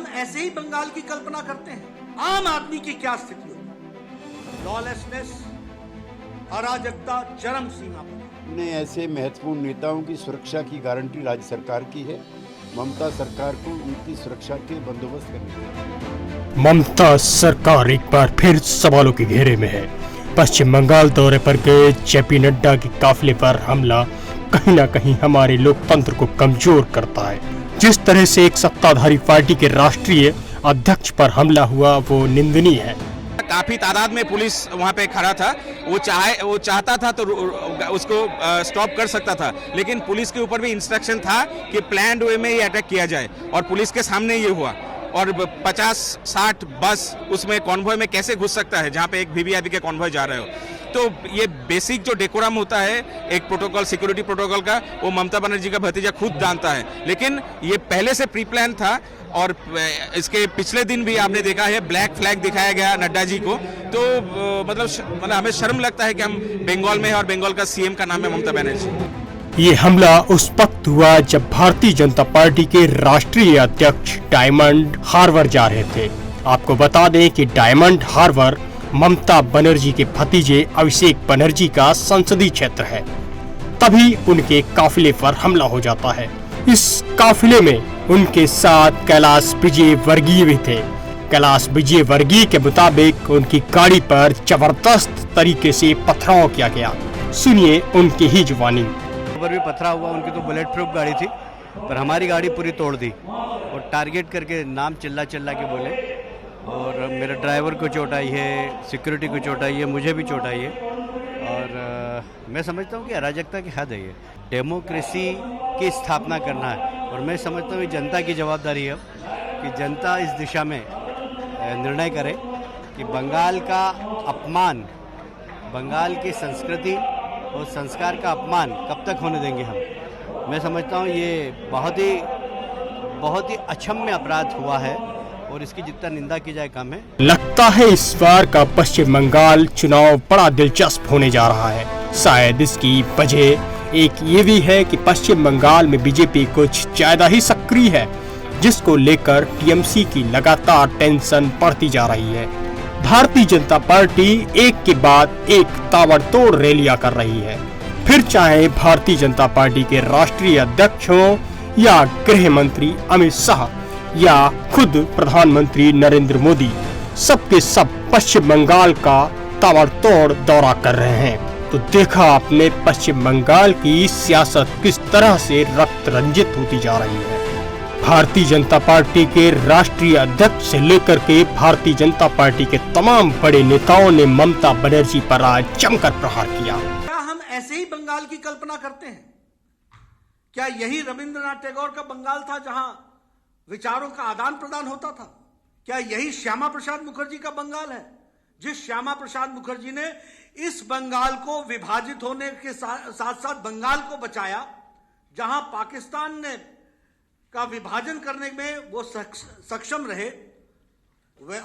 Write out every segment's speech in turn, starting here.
हम ऐसे ही बंगाल की कल्पना करते हैं? आम आदमी की क्या स्थिति होगी? लॉलेसनेस, अराजकता चरम सीमा पर। ने ऐसे महत्वपूर्ण नेताओं की सुरक्षा की गारंटी राज्य सरकार की है। ममता सरकार को उनकी सुरक्षा के बंदोबस्त करने चाहिए। ममता सरकार एक बार फिर सवालों के घेरे में है। पश्चिम बंगाल दौरे पर गए जेपी नड्डा के काफिले पर हमला कहीं न कहीं हमारे लोकतंत्र को कमजोर करता है। जिस तरह से एक सत्ताधारी पार्टी के राष्ट्रीय अध्यक्ष पर हमला हुआ वो निंदनीय है। काफी तादाद में पुलिस वहां पे खड़ा था। वो चाहता था तो उसको स्टॉप कर सकता था, लेकिन पुलिस के ऊपर भी इंस्ट्रक्शन था कि प्लान्ड वे में ये अटैक किया जाए और पुलिस के सामने ये हुआ। और 50-60 बस उसमें कॉन्वॉय में कैसे घुस सकता है जहां पे एक वीवीआईपी के कॉन्वॉय जा रहे हो? तो ये बेसिक जो डेकोरम होता है एक प्रोटोकॉल, सिक्योरिटी प्रोटोकॉल का, वो ममता बनर्जी का भतीजा खुद जानता है। लेकिन ये पहले से प्री प्लान था और इसके पिछले दिन भी आपने देखा है ब्लैक फ्लैग दिखाया गया नड्डा जी को। तो मतलब हमें शर्म लगता है कि हम बंगाल में हैं और बंगाल का सीएम का नाम है ममता बनर्जी। ये हमला उस वक्त हुआ जब भारतीय जनता पार्टी के राष्ट्रीय अध्यक्ष डायमंड हार्बर जा रहे थे। आपको बता दें कि डायमंड हार्बर ममता बनर्जी के भतीजे अभिषेक बनर्जी का संसदीय क्षेत्र है। तभी उनके काफिले पर हमला हो जाता है। इस काफिले में उनके साथ कैलाश विजयवर्गीय भी थे। कैलाश विजयवर्गीय के मुताबिक उनकी गाड़ी पर जबरदस्त तरीके से पथराव किया गया। सुनिए उनकी ही जुबानी। भी पथरा हुआ, उनकी तो बुलेट प्रूफ गाड़ी थी, पर हमारी गाड़ी पूरी तोड़ दी और टारगेट करके नाम चिल्ला चिल्ला के बोले। और मेरे ड्राइवर को चोट आई है, सिक्योरिटी को चोट आई है, मुझे भी चोट आई है। और मैं समझता हूँ कि अराजकता की हद है। ये डेमोक्रेसी की स्थापना करना है और मैं समझता हूँ जनता की जवाबदारी है कि जनता इस दिशा में निर्णय करे कि बंगाल का अपमान, बंगाल की संस्कृति और संस्कार का अपमान कब तक होने देंगे हम। मैं समझता हूँ ये बहुत ही अक्षम्य अपराध हुआ है और इसकी जितना निंदा की जाए कम है। लगता है इस बार का पश्चिम बंगाल चुनाव बड़ा दिलचस्प होने जा रहा है। शायद इसकी वजह एक ये भी है कि पश्चिम बंगाल में बीजेपी कुछ ज्यादा ही सक्रिय है, जिसको लेकर टीएमसी की लगातार टेंशन बढ़ती जा रही है। भारतीय जनता पार्टी एक के बाद एक ताबड़तोड़ रैलियां कर रही है। फिर चाहे भारतीय जनता पार्टी के राष्ट्रीय अध्यक्ष हो या गृह मंत्री अमित शाह या खुद प्रधानमंत्री नरेंद्र मोदी, सबके सब पश्चिम बंगाल का ताबड़तोड़ दौरा कर रहे हैं। तो देखा आपने पश्चिम बंगाल की सियासत किस तरह से रक्त रंजित होती जा रही है। भारतीय जनता पार्टी के राष्ट्रीय अध्यक्ष से लेकर के भारतीय जनता पार्टी के तमाम बड़े नेताओं ने ममता बनर्जी पर आज जमकर प्रहार किया। क्या हम ऐसे ही बंगाल की कल्पना करते हैं? क्या यही रविंद्रनाथ टैगोर का बंगाल था जहां विचारों का आदान प्रदान होता था? क्या यही श्यामा प्रसाद मुखर्जी का बंगाल है, जिस श्यामा प्रसाद मुखर्जी ने इस बंगाल को विभाजित होने के साथ साथ बंगाल को बचाया, जहां पाकिस्तान ने का विभाजन करने में वो सक्षम रहे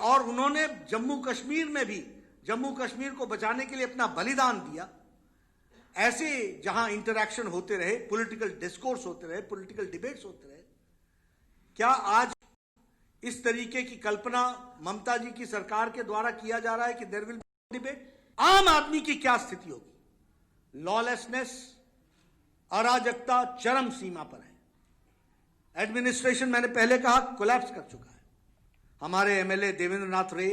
और उन्होंने जम्मू कश्मीर में भी जम्मू कश्मीर को बचाने के लिए अपना बलिदान दिया। ऐसे जहां इंटरैक्शन होते रहे, पॉलिटिकल डिस्कोर्स होते रहे, पॉलिटिकल डिबेट्स होते रहे, क्या आज इस तरीके की कल्पना ममता जी की सरकार के द्वारा किया जा रहा है कि देयर विल बी डिबेट? आम आदमी की क्या स्थिति होगी? लॉलेसनेस, अराजकता चरम सीमा पर है। एडमिनिस्ट्रेशन, मैंने पहले कहा, कोलैप्स कर चुका है। हमारे एमएलए देवेंद्र नाथ रे,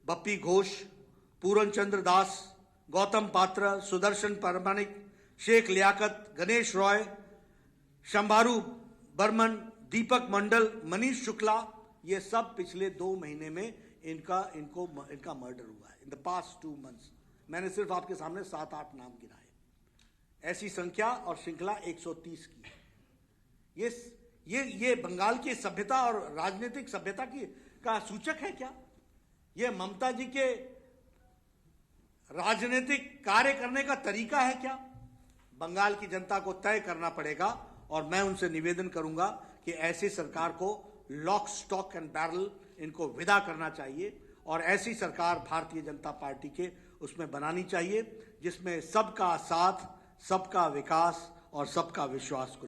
बप्पी घोष, पूरन चंद्र दास, गौतम पात्र, सुदर्शन परमाणिक, शेख लियाकत, गणेश रॉय, शंभारू बर्मन, दीपक मंडल, मनीष शुक्ला, ये सब पिछले 2 महीने में इनका मर्डर हुआ है। इन द पास्ट 2 मंथ्स मैंने सिर्फ आपके सामने 7-8 नाम गिनाए। ऐसी संख्या और श्रृंखला 130 की है। ये बंगाल की सभ्यता और राजनीतिक सभ्यता का सूचक है क्या? ये ममता जी के राजनीतिक कार्य करने का तरीका है क्या? बंगाल की जनता को तय करना पड़ेगा और मैं उनसे निवेदन करूंगा कि ऐसी सरकार को लॉक स्टॉक एंड बैरल इनको विदा करना चाहिए और ऐसी सरकार भारतीय जनता पार्टी के उसमें बनानी चाहिए जिसमें सबका साथ, सबका विकास और सबका विश्वास को